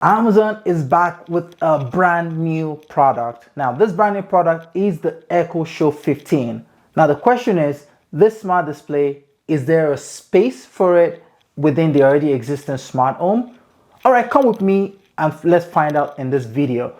Amazon is back with a brand new product. Now, this brand new product is the Echo Show 15. Now, the question is, this smart display, is there a space for it within the already existing smart home? All right, come with me and let's find out in this video.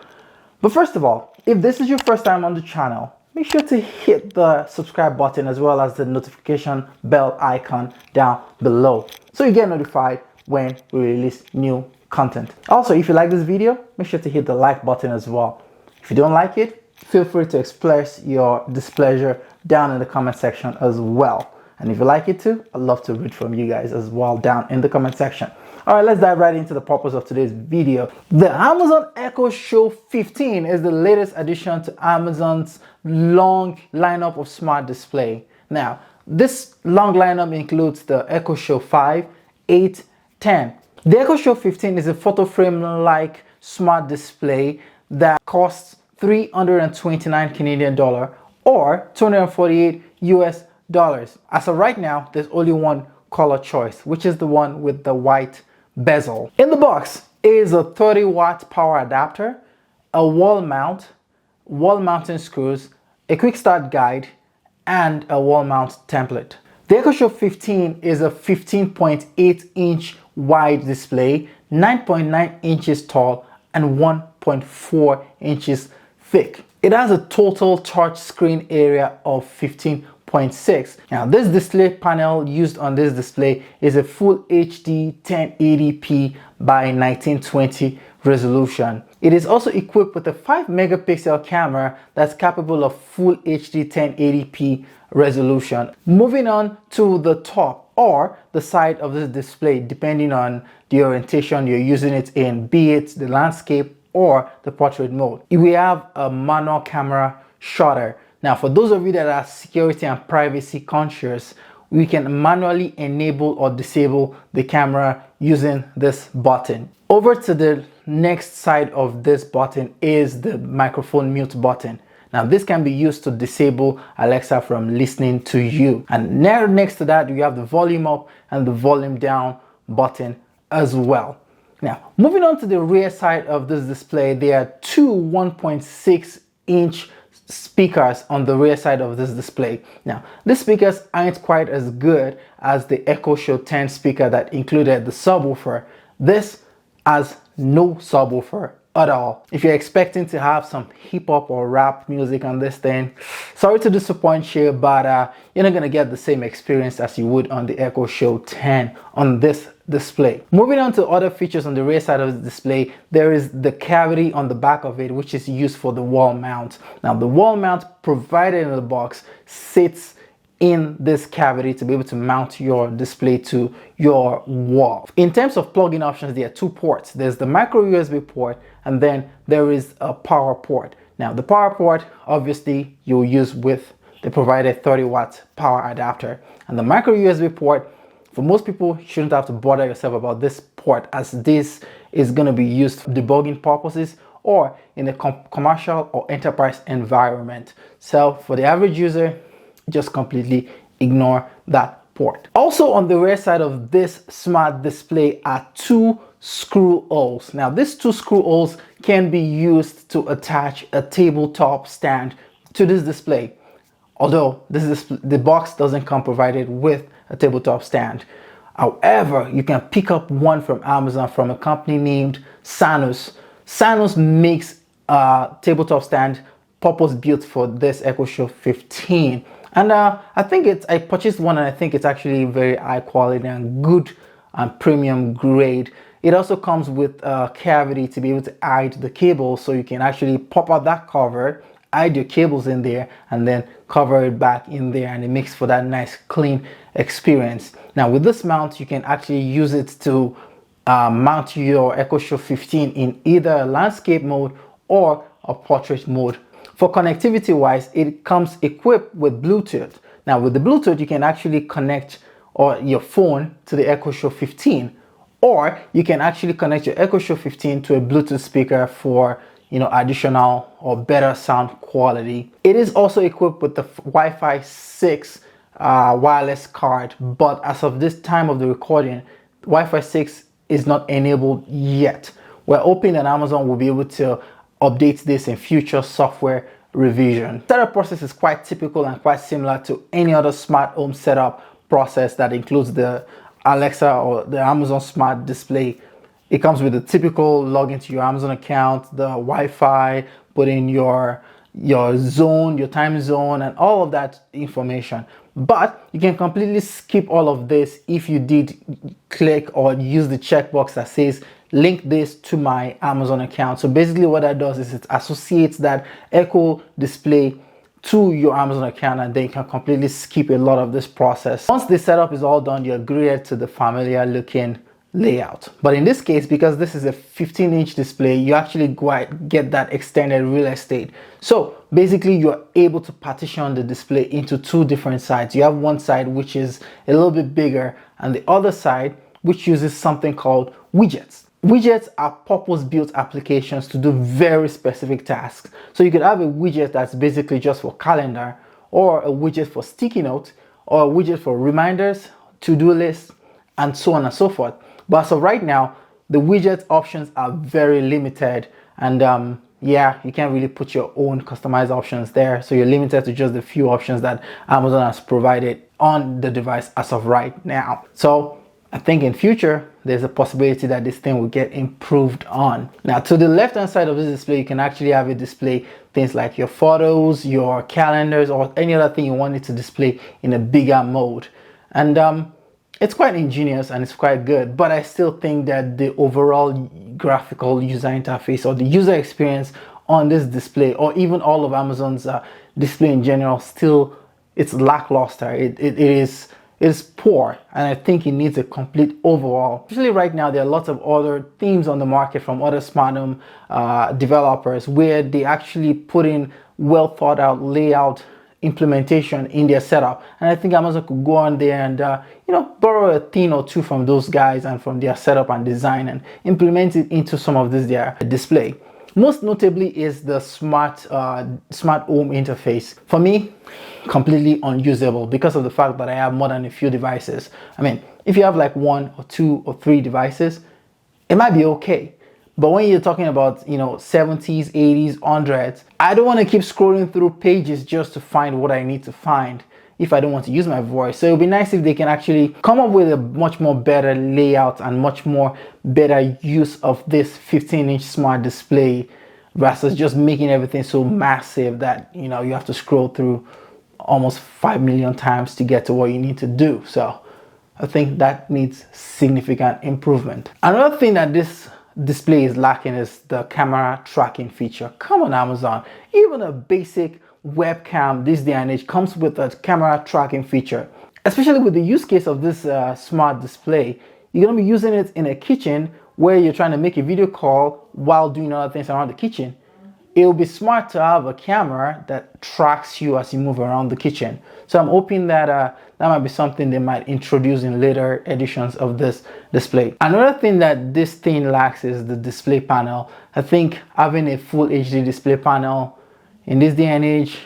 But first of all, if this is your first time on the channel, make sure to hit the subscribe button as well as the notification bell icon down below so you get notified when we release new content. Also, if you like this video, make sure to hit the like button as well. If you don't like it, feel free to express your displeasure down in the comment section as well. And if you like it too, I'd love to read from you guys as well down in the comment section. All right, let's dive right into the purpose of today's video. The Amazon Echo Show 15 is the latest addition to Amazon's long lineup of smart display. Now, this long lineup includes the Echo Show 5, 8, 10. The Echo Show 15 is a photo frame-like smart display that costs 329 Canadian dollar or 248 US dollars. As of right now, there's only one color choice, which is the one with the white bezel. In the box is a 30-watt power adapter, a wall mounting screws, a quick start guide, and a wall mount template. The Echo Show 15 is a 15.8-inch wide display, 9.9 inches tall, and 1.4 inches thick. It has a total touch screen area of 15.6. Now, this display panel used on this display is a full HD 1080p by 1920 resolution. It is also equipped with a 5 megapixel camera that's capable of full HD 1080p resolution. Moving on to the top or the side of this display, depending on the orientation you're using it in, be it the landscape or the portrait mode. We have a manual camera shutter. Now, for those of you that are security and privacy conscious, we can manually enable or disable the camera using this button. Over to the next side of this button is the microphone mute button. Now, this can be used to disable Alexa from listening to you. And next to that, you have the volume up and the volume down button as well. Now, moving on to the rear side of this display, there are two 1.6-inch speakers on the rear side of this display. Now, these speakers aren't quite as good as the Echo Show 10 speaker that included the subwoofer. This has no subwoofer at all. If you're expecting to have some hip-hop or rap music on this thing, sorry to disappoint you, but you're not gonna get the same experience as you would on the Echo Show 10 on this display. Moving on to other features on the rear side of the display, there is the cavity on the back of it, which is used for the wall mount. Now, the wall mount provided in the box sits in this cavity to be able to mount your display to your wall. In terms of plug-in options, there are two ports. There's the micro USB port, and then there is a power port. Now, the power port, obviously, you'll use with the provided 30-watt power adapter. And the micro USB port, for most people, you shouldn't have to bother yourself about this port, as this is going to be used for debugging purposes or in a commercial or enterprise environment. So for the average user, just completely ignore that port. Also on the rear side of this smart display are two screw holes. Now, these two screw holes can be used to attach a tabletop stand to this display. Although the box doesn't come provided with a tabletop stand. However, you can pick up one from Amazon from a company named Sanus. Sanus makes a tabletop stand purpose built for this Echo Show 15. And I purchased one, and I think it's actually very high quality and good and premium grade. It also comes with a cavity to be able to hide the cables, so you can actually pop out that cover, hide your cables in there, and then cover it back in there, and it makes for that nice clean experience. Now, with this mount, you can actually use it to mount your Echo Show 15 in either a landscape mode or a portrait mode. For connectivity wise, it comes equipped with Bluetooth. Now, with the Bluetooth, you can actually connect your phone to the Echo Show 15, or you can actually connect your Echo Show 15 to a Bluetooth speaker for additional or better sound quality. It is also equipped with the Wi-Fi 6 wireless card, but as of this time of the recording, Wi-Fi 6 is not enabled yet. we're hoping that Amazon will be able to update this in future software revision. Setup process is quite typical and quite similar to any other smart home setup process that includes the Alexa or the Amazon Smart Display. It comes with the typical log into your Amazon account, the Wi-Fi, put in your zone, your time zone, and all of that information. But you can completely skip all of this if you did click or use the checkbox that says link this to my Amazon account. So basically what that does is it associates that Echo display to your Amazon account, and then you can completely skip a lot of this process. Once the setup is all done, you're greeted to the familiar looking layout. But in this case, because this is a 15-inch display, you actually get that extended real estate. So basically you're able to partition the display into two different sides. You have one side which is a little bit bigger, and the other side which uses something called widgets. Widgets are purpose-built applications to do very specific tasks. So you could have a widget that's basically just for calendar, or a widget for sticky notes, or a widget for reminders, to-do lists, and so on and so forth. But so right now, the widget options are very limited, and yeah, you can't really put your own customized options there. So you're limited to just the few options that Amazon has provided on the device as of right now. So I think in future, there's a possibility that this thing will get improved on. Now, to the left-hand side of this display, you can actually have it display things like your photos, your calendars, or any other thing you want it to display in a bigger mode. And it's quite ingenious and it's quite good, but I still think that the overall graphical user interface or the user experience on this display, or even all of Amazon's display in general, still it's lackluster. It is poor, and I think it needs a complete overhaul. Especially right now, there are lots of other themes on the market from other smart home developers where they actually put in well thought out layout implementation in their setup, and I think Amazon could go on there and borrow a thing or two from those guys and from their setup and design and implement it into some of this their display. Most notably is the smart home interface. For me, completely unusable because of the fact that I have more than a few devices. I mean, if you have like 1 or 2 or 3 devices, it might be okay. But when you're talking about, 70s, 80s, 100s, I don't want to keep scrolling through pages just to find what I need to find if I don't want to use my voice. So it would be nice if they can actually come up with a much more better layout and much more better use of this 15-inch smart display versus just making everything so massive that, you have to scroll through almost 5 million times to get to what you need to do. So I think that needs significant improvement. Another thing that this display is lacking is the camera tracking feature. Come on, Amazon. Even a basic webcam this day and age comes with a camera tracking feature. Especially with the use case of this smart display, you're going to be using it in a kitchen where you're trying to make a video call while doing other things around the kitchen. It will be smart to have a camera that tracks you as you move around the kitchen. So I'm hoping that that might be something they might introduce in later editions of this display. Another thing that this thing lacks is the display panel. I think having a full HD display panel in this day and age,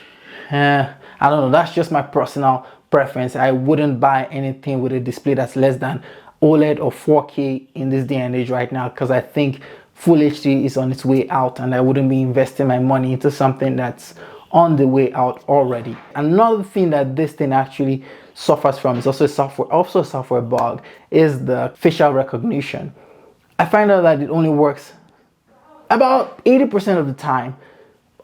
I don't know, that's just my personal preference. I wouldn't buy anything with a display that's less than OLED or 4K in this day and age right now, because I think Full HD is on its way out, and I wouldn't be investing my money into something that's on the way out already. Another thing that this thing actually suffers from is also a software bug, is the facial recognition. I find out that it only works about 80% of the time,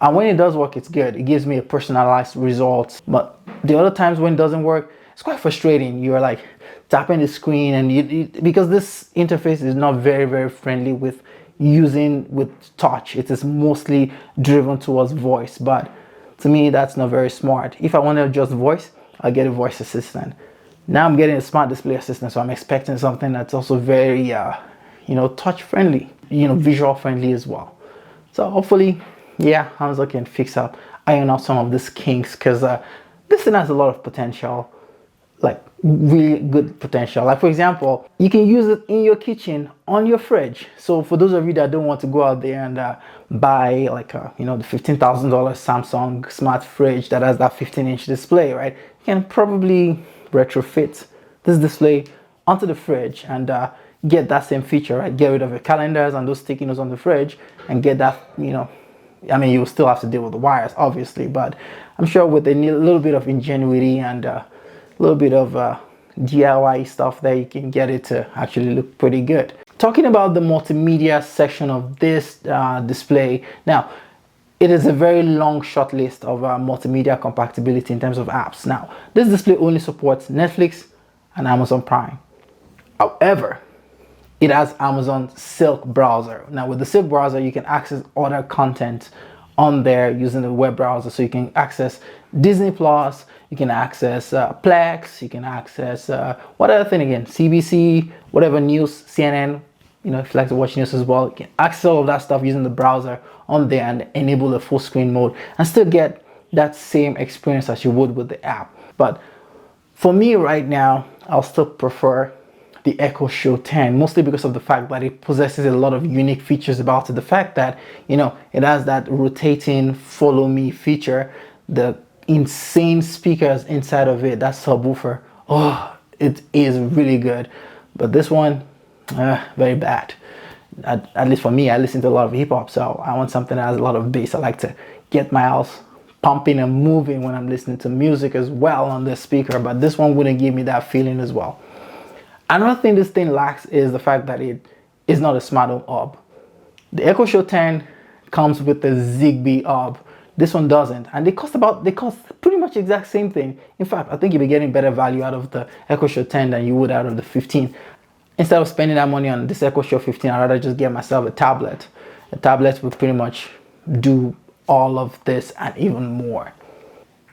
and when it does work, it's good. It gives me a personalized result. But the other times when it doesn't work, it's quite frustrating. You're like tapping the screen, and because this interface is not very, very friendly with using with touch. It is mostly driven towards voice, but to me that's not very smart. If I want to adjust voice, I'll get a voice assistant. Now I'm getting a smart display assistant, so I'm expecting something that's also very touch friendly, visual friendly as well. So hopefully, yeah, Amazon can iron out some of these kinks, because this thing has a lot of potential, like really good potential. Like for example, you can use it in your kitchen on your fridge. So for those of you that don't want to go out there and buy like the $15,000 Samsung smart fridge that has that 15-inch display, right? You can probably retrofit this display onto the fridge, and get that same feature, right? Get rid of your calendars and those sticky notes on the fridge and get that, I mean, you will still have to deal with the wires, obviously, but I'm sure with a little bit of ingenuity and a little bit of DIY stuff there, you can get it to actually look pretty good. Talking about the multimedia section of this display, now, it is a very long short list of multimedia compatibility in terms of apps. Now, this display only supports Netflix and Amazon Prime. However, it has Amazon Silk browser. Now with the Silk browser, you can access other content on there using the web browser. So you can access Disney Plus, you can access Plex, you can access what other thing again? CBC, whatever news, CNN. If you like to watch news as well, you can access all of that stuff using the browser on there and enable the full screen mode and still get that same experience as you would with the app. But for me right now, I'll still prefer the Echo Show 10, mostly because of the fact that it possesses a lot of unique features about it. The fact that, it has that rotating follow me feature, the insane speakers inside of it, that subwoofer. Oh, it is really good. But this one, very bad. At least for me, I listen to a lot of hip hop, so I want something that has a lot of bass. I like to get my house pumping and moving when I'm listening to music as well on the speaker, but this one wouldn't give me that feeling as well. Another thing this thing lacks is the fact that it is not a smart home hub. The Echo Show 10 comes with the Zigbee hub. This one doesn't, and they cost pretty much the exact same thing. In fact, I think you'll be getting better value out of the Echo Show 10 than you would out of the 15. Instead of spending that money on this Echo Show 15, I'd rather just get myself a tablet. A tablet will pretty much do all of this and even more.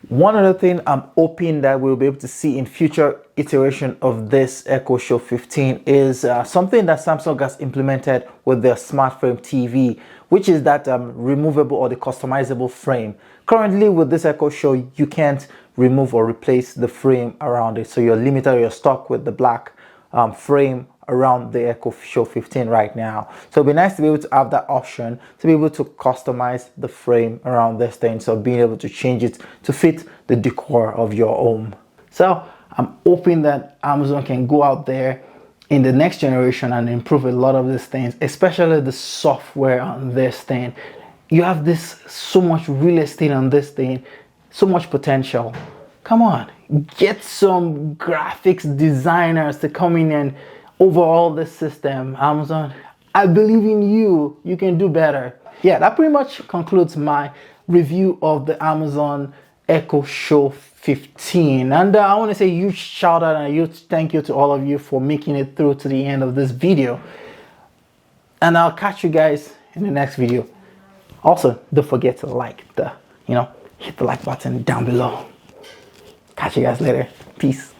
One other thing I'm hoping that we'll be able to see in future iteration of this Echo Show 15 is something that Samsung has implemented with their Smart Frame TV, which is that removable or the customizable frame. Currently with this Echo Show, you can't remove or replace the frame around it. So you're limited or you're stuck with the black frame around the Echo Show 15 right now. So it'd be nice to be able to have that option to be able to customize the frame around this thing. So being able to change it to fit the decor of your home. So I'm hoping that Amazon can go out there in the next generation and improve a lot of these things, especially the software on this thing. You have this so much real estate on this thing, so much potential. Come on, get some graphics designers to come in and overhaul this system. Amazon, I believe in you. You can do better. Yeah, that pretty much concludes my review of the Amazon Echo Show 15. And I want to say a huge shout out and a huge thank you to all of you for making it through to the end of this video. And I'll catch you guys in the next video. Also, don't forget to hit the like button down below. Catch you guys later. Peace.